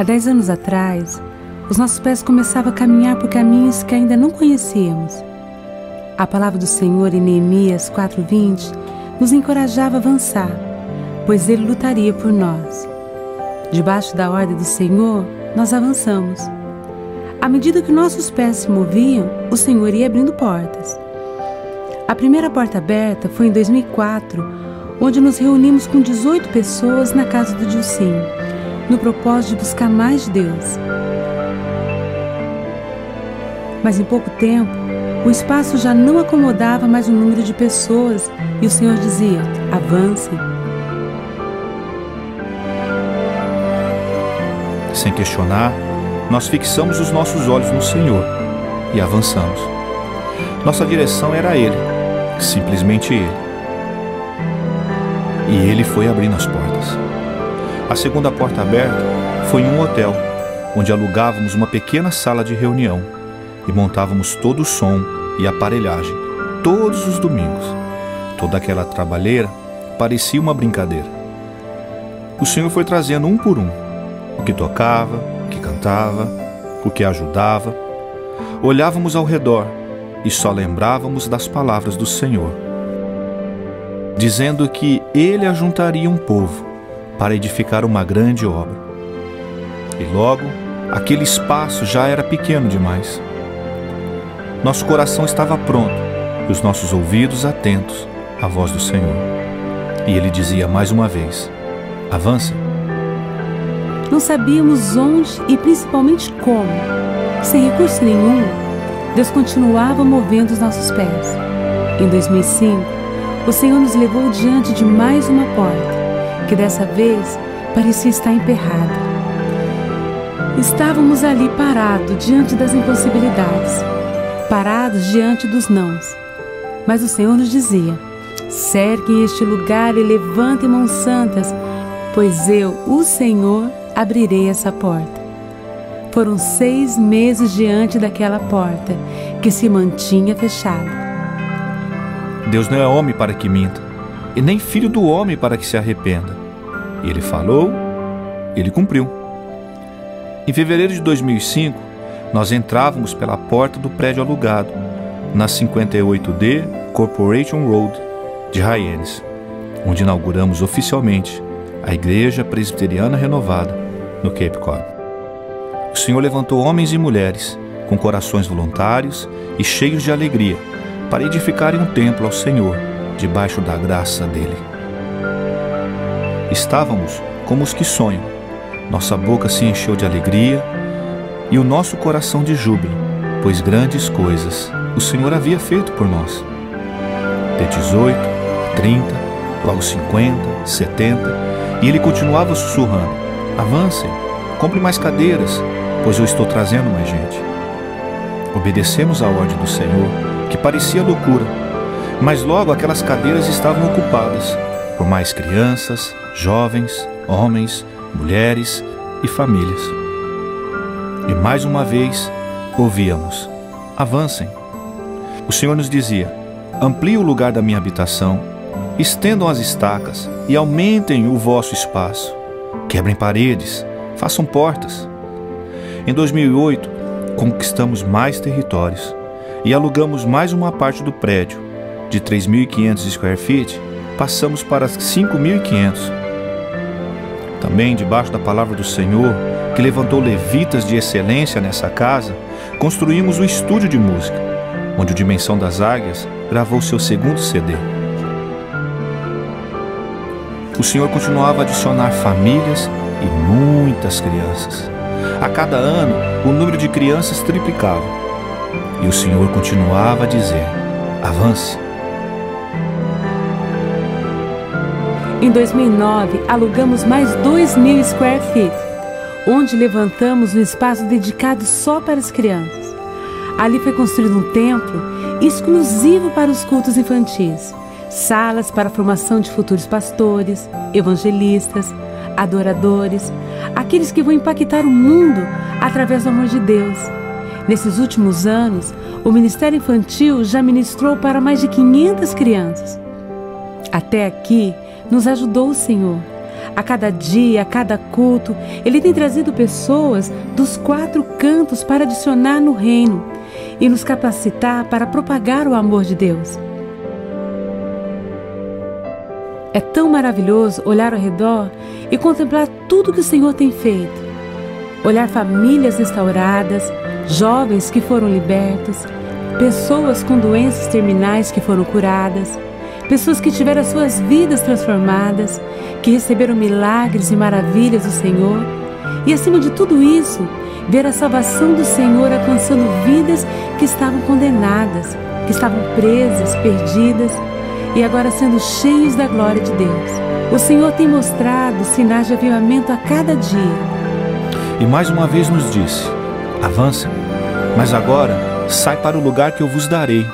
Há 10 anos atrás, os nossos pés começavam a caminhar por caminhos que ainda não conhecíamos. A palavra do Senhor em Neemias 4:20 nos encorajava a avançar, pois Ele lutaria por nós. Debaixo da ordem do Senhor, nós avançamos. À medida que nossos pés se moviam, o Senhor ia abrindo portas. A primeira porta aberta foi em 2004, onde nos reunimos com 18 pessoas na casa do Dilcinho, no propósito de buscar mais de Deus. Mas em pouco tempo, o espaço já não acomodava mais o número de pessoas e o Senhor dizia: avancem. Sem questionar, nós fixamos os nossos olhos no Senhor e avançamos. Nossa direção era Ele, simplesmente Ele. E Ele foi abrindo as portas. A segunda porta aberta foi em um hotel, onde alugávamos uma pequena sala de reunião e montávamos todo o som e aparelhagem, todos os domingos. Toda aquela trabalheira parecia uma brincadeira. O Senhor foi trazendo um por um, o que tocava, o que cantava, o que ajudava. Olhávamos ao redor e só lembrávamos das palavras do Senhor, dizendo que Ele ajuntaria um povo para edificar uma grande obra. E logo, aquele espaço já era pequeno demais. Nosso coração estava pronto e os nossos ouvidos atentos à voz do Senhor. E Ele dizia mais uma vez: avança. Não sabíamos onde e principalmente como. Sem recurso nenhum, Deus continuava movendo os nossos pés. Em 2005, o Senhor nos levou diante de mais uma porta, que dessa vez parecia estar emperrada. Estávamos ali parados diante das impossibilidades, parados diante dos nãos. Mas o Senhor nos dizia: cerquem este lugar e levantem mãos santas, pois eu, o Senhor, abrirei essa porta. Foram 6 meses diante daquela porta, que se mantinha fechada. Deus não é homem para que minta, e nem filho do homem para que se arrependa. Ele falou, Ele cumpriu. Em fevereiro de 2005, nós entrávamos pela porta do prédio alugado, na 58D Corporation Road de Hyannis, onde inauguramos oficialmente a Igreja Presbiteriana Renovada, no Cape Cod. O Senhor levantou homens e mulheres com corações voluntários e cheios de alegria para edificarem um templo ao Senhor, debaixo da graça dEle. Estávamos como os que sonham. Nossa boca se encheu de alegria e o nosso coração de júbilo, pois grandes coisas o Senhor havia feito por nós. De 18, 30, logo 50, 70, e Ele continuava sussurrando: avancem, compre mais cadeiras, pois eu estou trazendo mais gente. Obedecemos à ordem do Senhor, que parecia loucura, mas logo aquelas cadeiras estavam ocupadas por mais crianças, jovens, homens, mulheres e famílias. E mais uma vez ouvíamos: avancem. O Senhor nos dizia: ampliem o lugar da minha habitação, estendam as estacas e aumentem o vosso espaço. Quebrem paredes, façam portas. Em 2008, conquistamos mais territórios e alugamos mais uma parte do prédio. De 3.500 square feet, passamos para 5.500. Também, debaixo da palavra do Senhor, que levantou levitas de excelência nessa casa, construímos um estúdio de música, onde o Dimensão das Águias gravou seu segundo CD. O Senhor continuava a adicionar famílias e muitas crianças. A cada ano, o número de crianças triplicava. E o Senhor continuava a dizer: avance. Em 2009, alugamos mais 2.000 square feet, onde levantamos um espaço dedicado só para as crianças. Ali foi construído um templo exclusivo para os cultos infantis, salas para a formação de futuros pastores, evangelistas, adoradores, aqueles que vão impactar o mundo através do amor de Deus. Nesses últimos anos, o Ministério Infantil já ministrou para mais de 500 crianças. Até aqui, nos ajudou o Senhor. A cada dia, a cada culto, Ele tem trazido pessoas dos 4 cantos para adicionar no reino e nos capacitar para propagar o amor de Deus. É tão maravilhoso olhar ao redor e contemplar tudo que o Senhor tem feito. Olhar famílias restauradas, jovens que foram libertos, pessoas com doenças terminais que foram curadas, pessoas que tiveram as suas vidas transformadas, que receberam milagres e maravilhas do Senhor. E acima de tudo isso, ver a salvação do Senhor alcançando vidas que estavam condenadas, que estavam presas, perdidas, e agora sendo cheios da glória de Deus. O Senhor tem mostrado sinais de avivamento a cada dia. E mais uma vez nos disse: avança, mas agora sai para o lugar que eu vos darei.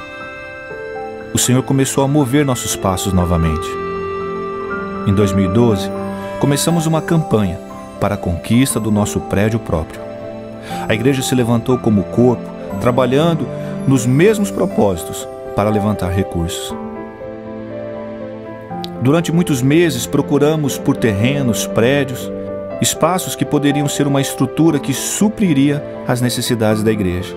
O Senhor começou a mover nossos passos novamente. Em 2012, começamos uma campanha para a conquista do nosso prédio próprio. A igreja se levantou como corpo, trabalhando nos mesmos propósitos para levantar recursos. Durante muitos meses procuramos por terrenos, prédios, espaços que poderiam ser uma estrutura que supriria as necessidades da igreja.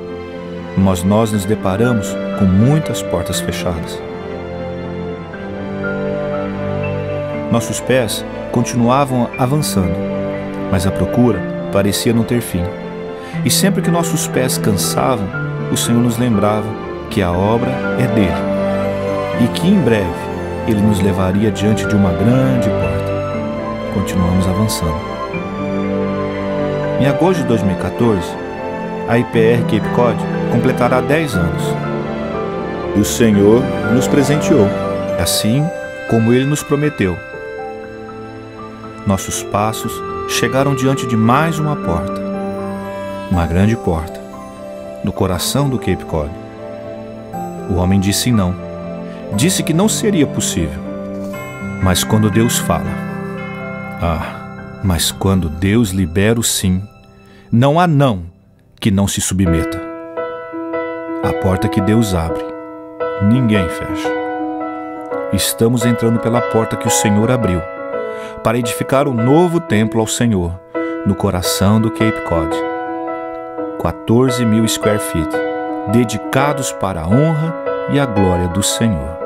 Mas nós nos deparamos com muitas portas fechadas. Nossos pés continuavam avançando, mas a procura parecia não ter fim. E sempre que nossos pés cansavam, o Senhor nos lembrava que a obra é dele e que em breve Ele nos levaria diante de uma grande porta. Continuamos avançando. Em agosto de 2014, a IPR Cape Cod completará 10 anos. E o Senhor nos presenteou, assim como Ele nos prometeu. Nossos passos chegaram diante de mais uma porta. Uma grande porta, no coração do Cape Cod. O homem disse não. Disse que não seria possível. Mas quando Deus fala, mas quando Deus libera o sim, não há não que não se submeta. A porta que Deus abre, ninguém fecha. Estamos entrando pela porta que o Senhor abriu, para edificar um novo templo ao Senhor, no coração do Cape Cod. 14.000 square feet, dedicados para a honra e a glória do Senhor.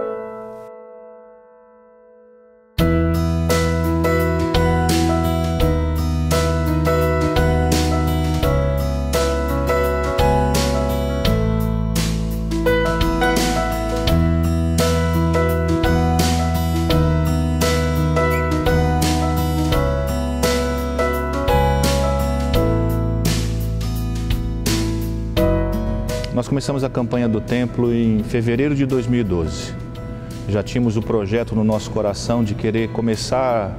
Nós começamos a campanha do templo em fevereiro de 2012. Já tínhamos o projeto no nosso coração de querer começar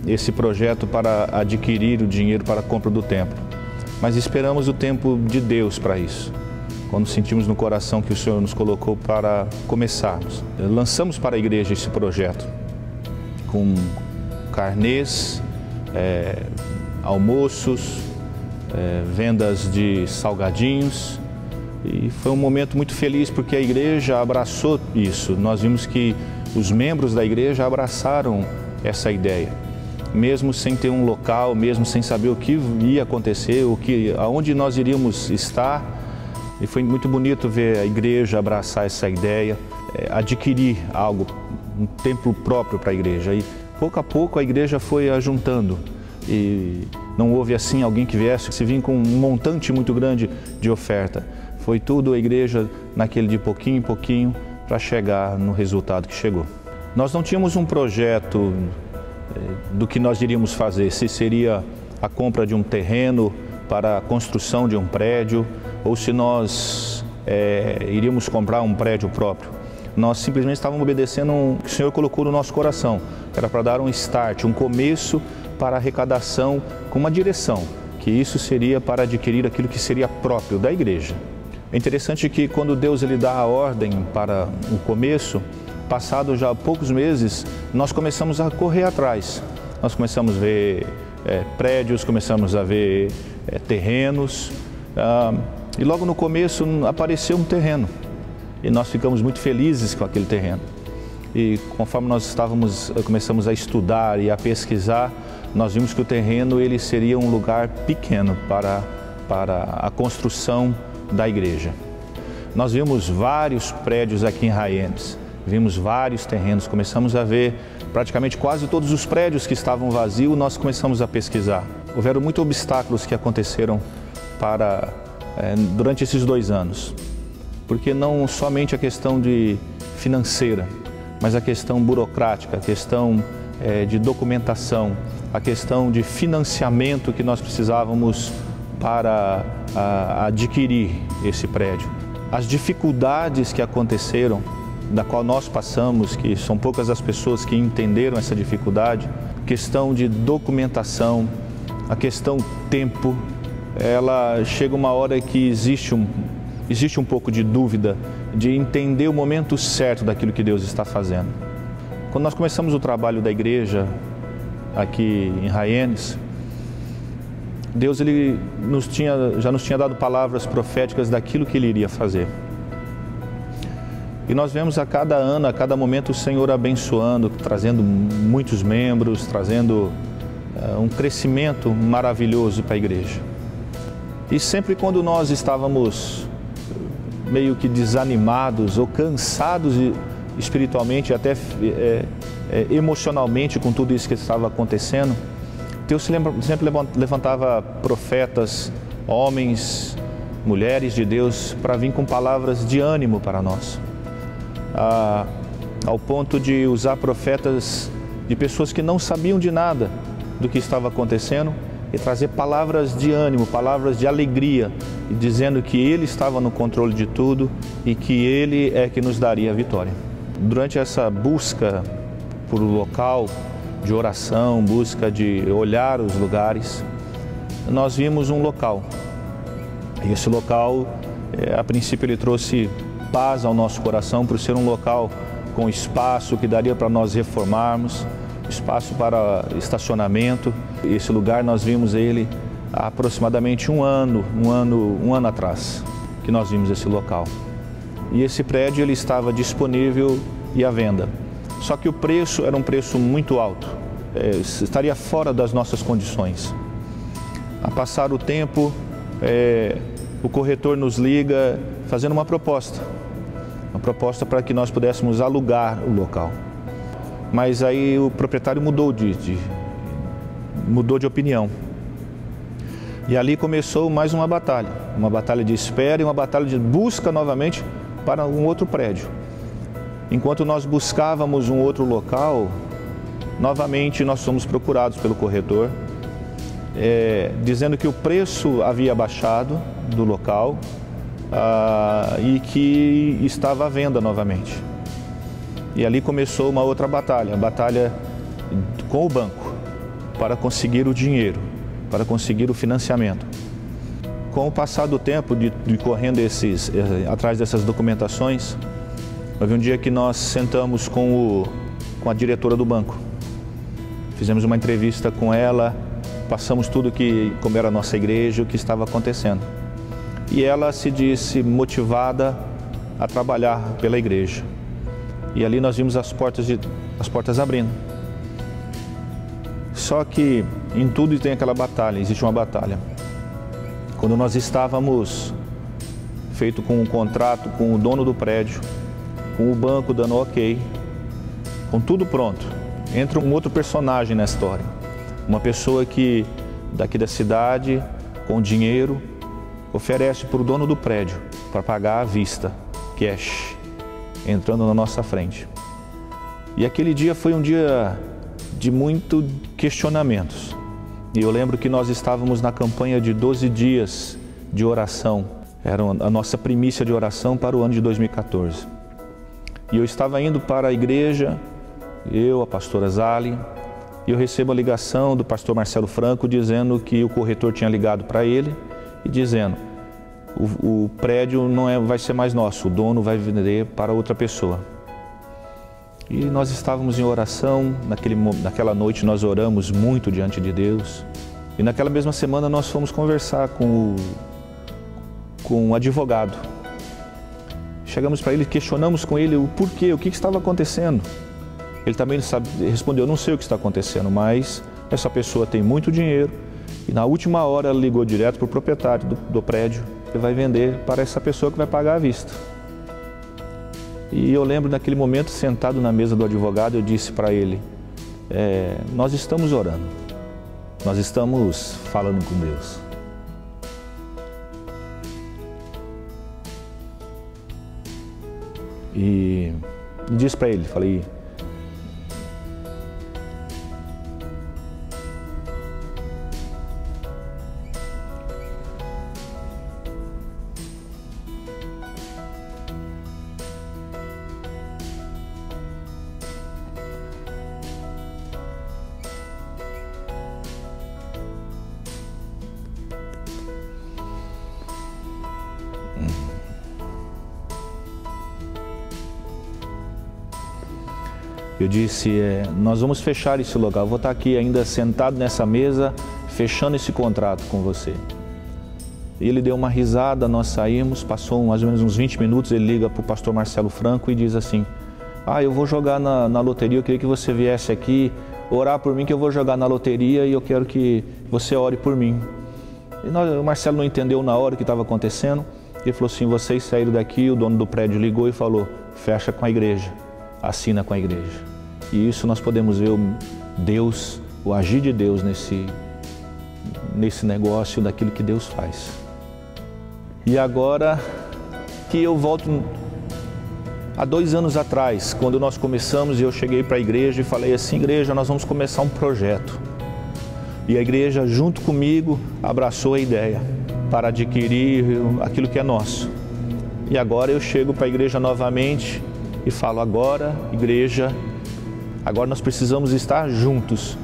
esse projeto para adquirir o dinheiro para a compra do templo. Mas esperamos o tempo de Deus para isso. Quando sentimos no coração que o Senhor nos colocou para começarmos. Lançamos para a igreja esse projeto com carnês, almoços, vendas de salgadinhos. E foi um momento muito feliz porque a igreja abraçou isso. Nós vimos que os membros da igreja abraçaram essa ideia. Mesmo sem ter um local, mesmo sem saber o que ia acontecer, aonde nós iríamos estar. E foi muito bonito ver a igreja abraçar essa ideia, adquirir algo, um templo próprio para a igreja. E pouco a pouco a igreja foi ajuntando. E não houve assim alguém que viesse, se vinha com um montante muito grande de oferta. Foi tudo a igreja naquele de pouquinho em pouquinho para chegar no resultado que chegou. Nós não tínhamos um projeto do que nós iríamos fazer, se seria a compra de um terreno para a construção de um prédio ou se nós iríamos comprar um prédio próprio. Nós simplesmente estávamos obedecendo o que o Senhor colocou no nosso coração. Era para dar um start, um começo para a arrecadação com uma direção, que isso seria para adquirir aquilo que seria próprio da igreja. É interessante que quando Deus dá a ordem para o começo, passado já poucos meses, nós começamos a correr atrás. Nós começamos a ver prédios, começamos a ver terrenos e logo no começo apareceu um terreno e nós ficamos muito felizes com aquele terreno. e conforme nós começamos a estudar e a pesquisar, nós vimos que o terreno ele seria um lugar pequeno para a construção da igreja. Nós vimos vários prédios aqui em Raianes, vimos vários terrenos, começamos a ver praticamente quase todos os prédios que estavam vazios, nós começamos a pesquisar. Houveram muitos obstáculos que aconteceram durante esses 2 anos, porque não somente a questão financeira, mas a questão burocrática, a questão de documentação, a questão de financiamento que nós precisávamos para adquirir esse prédio. As dificuldades que aconteceram, da qual nós passamos, que são poucas as pessoas que entenderam essa dificuldade, questão de documentação, a questão tempo, ela chega uma hora que existe um pouco de dúvida de entender o momento certo daquilo que Deus está fazendo. Quando nós começamos o trabalho da igreja aqui em Raianes, Deus já nos tinha dado palavras proféticas daquilo que Ele iria fazer. E nós vemos a cada ano, a cada momento o Senhor abençoando, trazendo muitos membros, trazendo um crescimento maravilhoso para a igreja. E sempre quando nós estávamos meio que desanimados ou cansados espiritualmente, até emocionalmente com tudo isso que estava acontecendo, Deus sempre levantava profetas, homens, mulheres de Deus para vir com palavras de ânimo para nós. Ao ponto de usar profetas de pessoas que não sabiam de nada do que estava acontecendo e trazer palavras de ânimo, palavras de alegria, e dizendo que Ele estava no controle de tudo e que Ele é que nos daria a vitória. Durante essa busca por um local de oração, busca de olhar os lugares, nós vimos um local. E esse local, a princípio, ele trouxe paz ao nosso coração por ser um local com espaço que daria para nós reformarmos, espaço para estacionamento. Esse lugar nós vimos ele há aproximadamente um ano atrás, que nós vimos esse local. E esse prédio ele estava disponível e à venda. Só que o preço era um preço muito alto, estaria fora das nossas condições. A passar o tempo, o corretor nos liga fazendo uma proposta para que nós pudéssemos alugar o local. Mas aí o proprietário mudou de opinião. E ali começou mais uma batalha de espera e uma batalha de busca novamente para um outro prédio. Enquanto nós buscávamos um outro local, novamente nós fomos procurados pelo corretor, dizendo que o preço havia baixado do local e que estava à venda novamente. E ali começou uma outra batalha, a batalha com o banco, para conseguir o dinheiro, para conseguir o financiamento. Com o passar do tempo, de correndo atrás dessas documentações, houve um dia que nós sentamos com a diretora do banco. Fizemos uma entrevista com ela, passamos tudo como era a nossa igreja, o que estava acontecendo. E ela se disse motivada a trabalhar pela igreja. E ali nós vimos as portas abrindo. Só que em tudo tem aquela batalha, existe uma batalha. Quando nós estávamos feito com um contrato com o dono do prédio, com o banco dando ok, com tudo pronto, entra um outro personagem na história. Uma pessoa que daqui da cidade, com dinheiro, oferece para o dono do prédio para pagar à vista, cash, entrando na nossa frente. E aquele dia foi um dia de muito questionamentos. E eu lembro que nós estávamos na campanha de 12 dias de oração. Era a nossa primícia de oração para o ano de 2014. E eu estava indo para a igreja, a pastora Zali, e eu recebo a ligação do pastor Marcelo Franco dizendo que o corretor tinha ligado para ele e dizendo: o prédio não vai ser mais nosso, o dono vai vender para outra pessoa. E nós estávamos em oração, naquela noite nós oramos muito diante de Deus. E naquela mesma semana nós fomos conversar com o advogado. chegamos para ele, questionamos com ele o porquê, o que estava acontecendo. Ele também respondeu, não sei o que está acontecendo, mas essa pessoa tem muito dinheiro e na última hora ela ligou direto para o proprietário do prédio e vai vender para essa pessoa que vai pagar à vista. E eu lembro naquele momento, sentado na mesa do advogado, eu disse para ele, nós estamos orando, nós estamos falando com Deus. E disse para ele, falei, eu disse, nós vamos fechar esse local, eu vou estar aqui ainda sentado nessa mesa, fechando esse contrato com você. Ele deu uma risada, nós saímos, passou mais ou menos uns 20 minutos, ele liga para o pastor Marcelo Franco e diz assim, eu vou jogar na loteria, eu queria que você viesse aqui, orar por mim, que eu vou jogar na loteria e eu quero que você ore por mim. E o Marcelo não entendeu na hora o que estava acontecendo, ele falou assim, vocês saíram daqui, o dono do prédio ligou e falou, fecha com a igreja, assina com a igreja. E isso nós podemos ver o agir de Deus nesse negócio, daquilo que Deus faz. E agora que eu volto há 2 anos atrás, quando nós começamos, eu cheguei para a igreja e falei assim, igreja, nós vamos começar um projeto. E a igreja, junto comigo, abraçou a ideia para adquirir aquilo que é nosso. E agora eu chego para a igreja novamente e falo, agora, igreja, agora nós precisamos estar juntos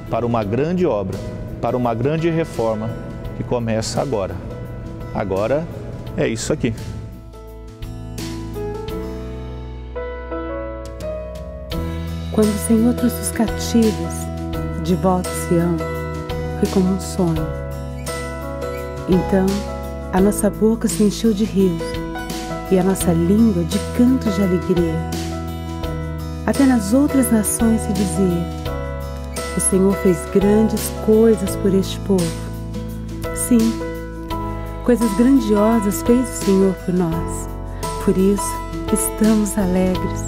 para uma grande obra, para uma grande reforma que começa agora. Agora é isso aqui. Quando o Senhor trouxe os cativos de volta a Sião, foi como um sonho. Então, a nossa boca se encheu de rios e a nossa língua de cantos de alegria. Até nas outras nações se dizia, o Senhor fez grandes coisas por este povo. Sim, coisas grandiosas fez o Senhor por nós. Por isso, estamos alegres.